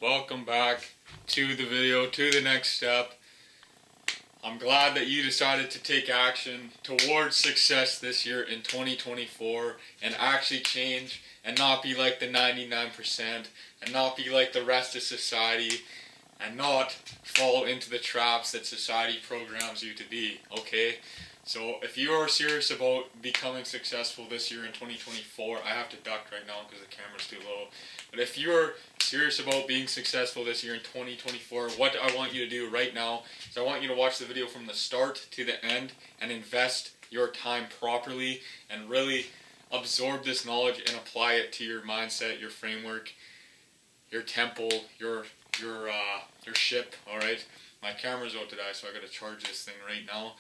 welcome back to the video, to the next step. I'm glad that you decided to take action towards success this year in 2024 and actually change and not be like the 99% and not be like the rest of society and not fall into the traps that society programs you to be, okay? So if you are serious about becoming successful this year in 2024, I have to duck right now because the camera's too low. But if you're serious about being successful this year in 2024, what I want you to do right now is I want you to watch the video from the start to the end and invest your time properly and really absorb this knowledge and apply it to your mindset, your framework, your temple, your ship, alright? My camera's out to die, so I gotta charge this thing right now.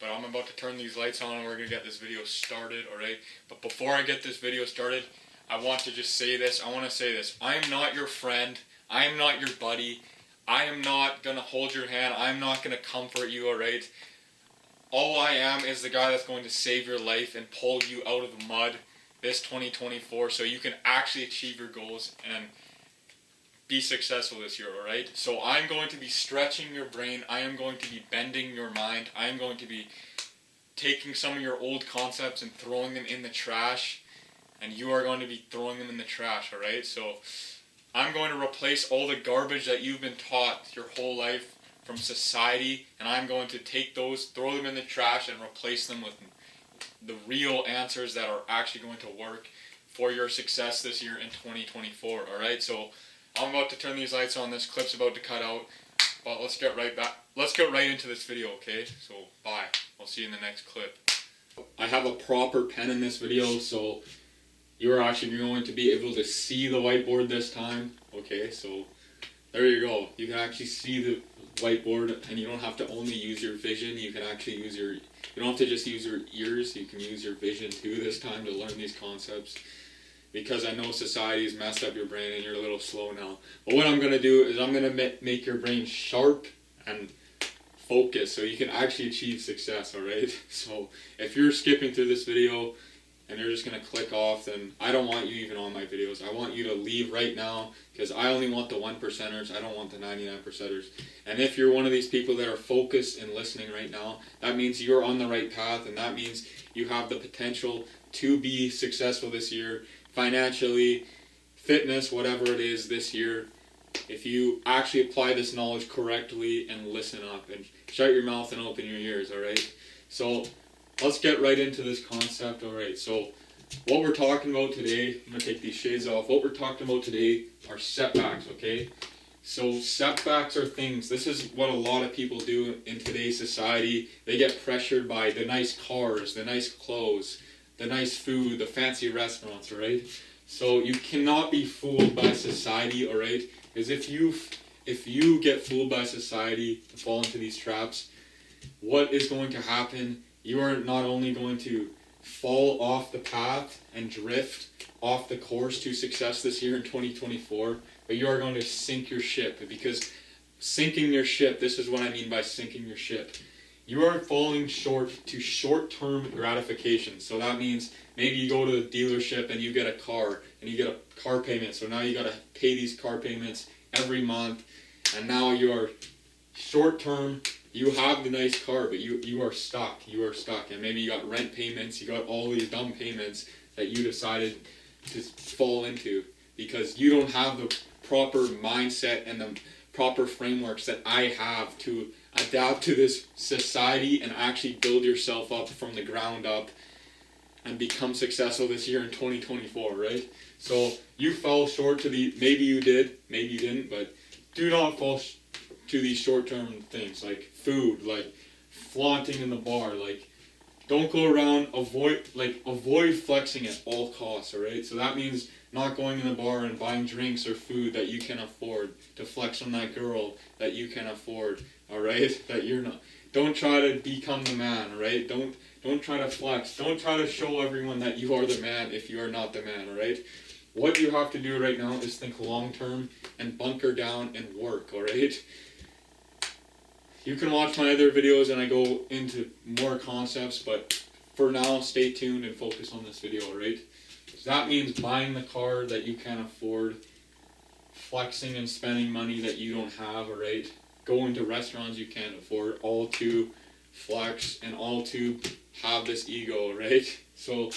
But I'm about to turn these lights on and we're going to get this video started, alright? But before I get this video started, I want to just say this. I want to say this. I am not your friend. I am not your buddy. I am not going to hold your hand. I am not going to comfort you, alright? All I am is the guy that's going to save your life and pull you out of the mud this 2024 so you can actually achieve your goals and be successful this year, alright? So I'm going to be stretching your brain. I am going to be bending your mind. I am going to be taking some of your old concepts and throwing them in the trash. And you are going to be throwing them in the trash, alright? So I'm going to replace all the garbage that you've been taught your whole life from society. And I'm going to take those, throw them in the trash and replace them with the real answers that are actually going to work for your success this year in 2024, alright? So I'm about to turn these lights on. This clip's about to cut out, but let's get right back. Let's get right into this video, okay? So bye. I'll see you in the next clip. I have a proper pen in this video, so you're actually going to be able to see the whiteboard this time. Okay, so there you go. You can actually see the whiteboard, and you don't have to only use your vision. You can actually use your. You don't have to just use your ears. You can use your vision too this time to learn these concepts. Because I know society's messed up your brain and you're a little slow now. But what I'm going to do is I'm going to make your brain sharp and focused so you can actually achieve success, alright? So if you're skipping through this video and you're just going to click off, then I don't want you even on my videos. I want you to leave right now because I only want the 1%ers. I don't want the 99%ers. And if you're one of these people that are focused and listening right now, that means you're on the right path and that means you have the potential to be successful this year. Financially, fitness, whatever it is this year, if you actually apply this knowledge correctly and listen up and shut your mouth and open your ears, alright? So let's get right into this concept, alright? So what we're talking about today, I'm going to take these shades off. What we're talking about today are setbacks, okay? So setbacks are things, this is what a lot of people do in today's society. They get pressured by the nice cars, the nice clothes, the nice food, the fancy restaurants, alright? So you cannot be fooled by society, alright? Because if you get fooled by society and fall into these traps, what is going to happen? You are not only going to fall off the path and drift off the course to success this year in 2024, but you are going to sink your ship. Because sinking your ship, this is what I mean by sinking your ship. You are falling short to short-term gratification. So that means maybe you go to the dealership and you get a car and you get a car payment. So now you got to pay these car payments every month. And now you are short-term. You have the nice car, but you are stuck. You are stuck. And maybe you got rent payments. You got all these dumb payments that you decided to fall into because you don't have the proper mindset and the proper frameworks that I have to adapt to this society and actually build yourself up from the ground up and become successful this year in 2024, right? So you fell short to maybe you did, maybe you didn't, but do not fall to these short-term things like food, like flaunting in the bar, like don't go around, avoid flexing at all costs, alright? So that means not going in the bar and buying drinks or food that you can afford to flex on that girl that you can afford, alright? That you're not. Don't try to become the man, alright? Don't try to flex. Don't try to show everyone that you are the man if you are not the man, alright? What you have to do right now is think long term and bunker down and work, alright? You can watch my other videos and I go into more concepts, but for now, stay tuned and focus on this video, alright? So that means buying the car that you can afford, flexing and spending money that you don't have, alright? Going to restaurants you can't afford, all to flex and all to have this ego, right? So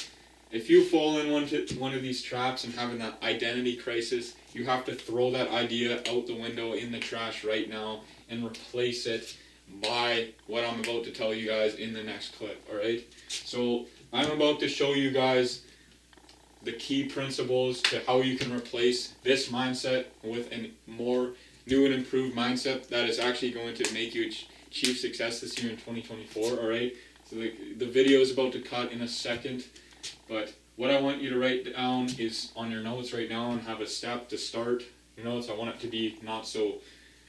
if you fall in one of these traps and having that identity crisis, you have to throw that idea out the window in the trash right now and replace it by what I'm about to tell you guys in the next clip, alright? So I'm about to show you guys the key principles to how you can replace this mindset with a more new and improved mindset that is actually going to make you achieve success this year in 2024, alright? So the video is about to cut in a second, but what I want you to write down is on your notes right now and have a step to start your notes. I want it to be not so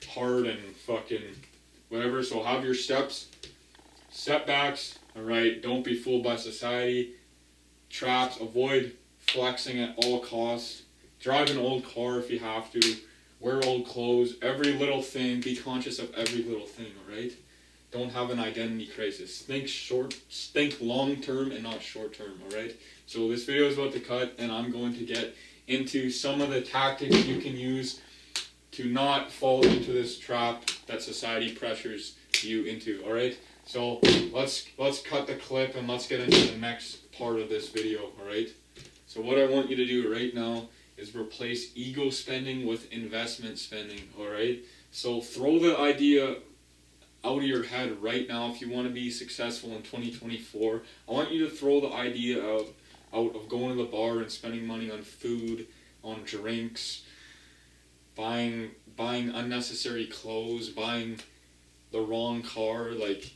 hard and fucking whatever, so have your steps. Setbacks, alright, don't be fooled by society. Traps, avoid flexing at all costs. Drive an old car if you have to. Wear old clothes. Every little thing. Be conscious of every little thing, alright? Don't have an identity crisis. Think long term and not short term, alright? So this video is about to cut and I'm going to get into some of the tactics you can use to not fall into this trap that society pressures you into, alright? So let's cut the clip and let's get into the next part of this video, alright? So what I want you to do right now is replace ego spending with investment spending, alright? So throw the idea out of your head right now if you want to be successful in 2024. I want you to throw the idea out of going to the bar and spending money on food, on drinks, buying unnecessary clothes, buying the wrong car. Like,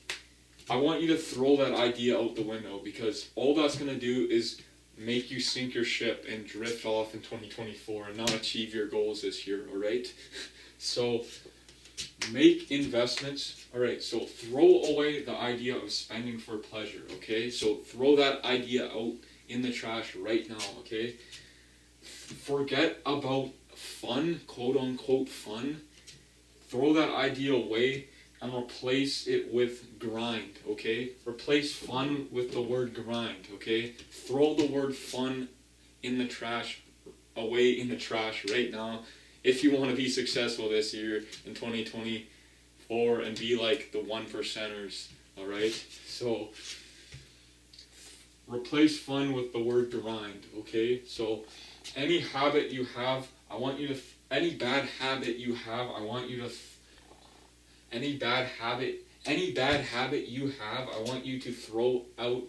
I want you to throw that idea out the window, because all that's going to do is make you sink your ship and drift off in 2024 and not achieve your goals this year, alright? So make investments, alright? So throw away the idea of spending for pleasure, okay? So throw that idea out in the trash right now, okay? Forget about fun, quote unquote fun. Throw that idea away and replace it with grind, okay? Replace fun with the word grind, okay? Throw the word fun in the trash, away in the trash right now if you want to be successful this year in 2024 and be like the 1%ers, alright? So replace fun with the word grind, okay? So any habit you have, I want you to, any bad habit you have, I want you to, any bad habit you have, I want you to throw out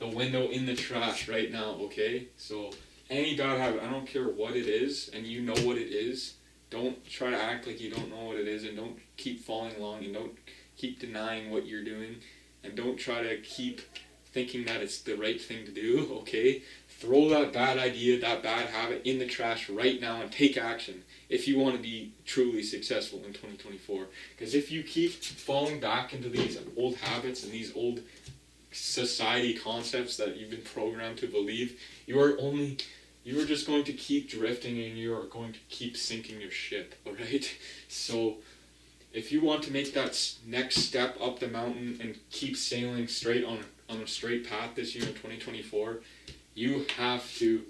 the window in the trash right now, okay? So any bad habit, I don't care what it is, and you know what it is. Don't try to act like you don't know what it is, and don't keep following along, and don't keep denying what you're doing, and don't try to keep thinking that it's the right thing to do, okay? Throw that bad idea, that bad habit in the trash right now and take action if you want to be truly successful in 2024. Because if you keep falling back into these old habits and these old society concepts that you've been programmed to believe, you are just going to keep drifting and you are going to keep sinking your ship, alright? So if you want to make that next step up the mountain and keep sailing straight on a straight path this year in 2024, you have to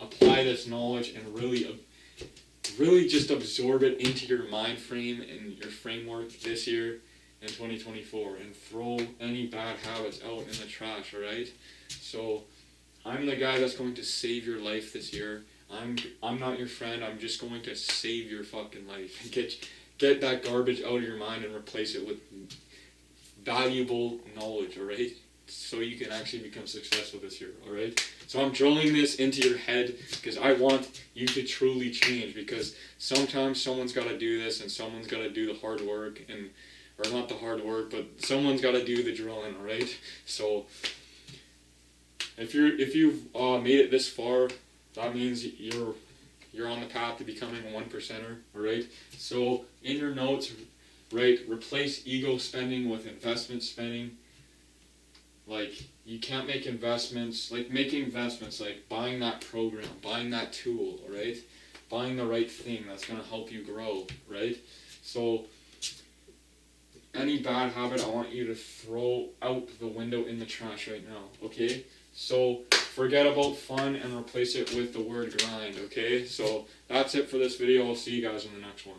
apply this knowledge and really just absorb it into your mind frame and your framework this year in 2024, and throw any bad habits out in the trash, alright? So I'm the guy that's going to save your life this year. I'm not your friend. I'm just going to save your fucking life. Get that garbage out of your mind and replace it with valuable knowledge, alright? So you can actually become successful this year, alright? So I'm drilling this into your head because I want you to truly change, because sometimes someone's got to do this and someone's got to do the hard work, or not the hard work, but someone's got to do the drilling, alright? So if you've made it this far, that means you're on the path to becoming a 1%er, alright? So in your notes, right, replace ego spending with investment spending. Like, you can't make investments, like making investments, like buying that program, buying that tool, alright? Buying the right thing that's going to help you grow, right? So any bad habit, I want you to throw out the window in the trash right now, okay? So forget about fun and replace it with the word grind, okay? So that's it for this video. I'll see you guys in the next one.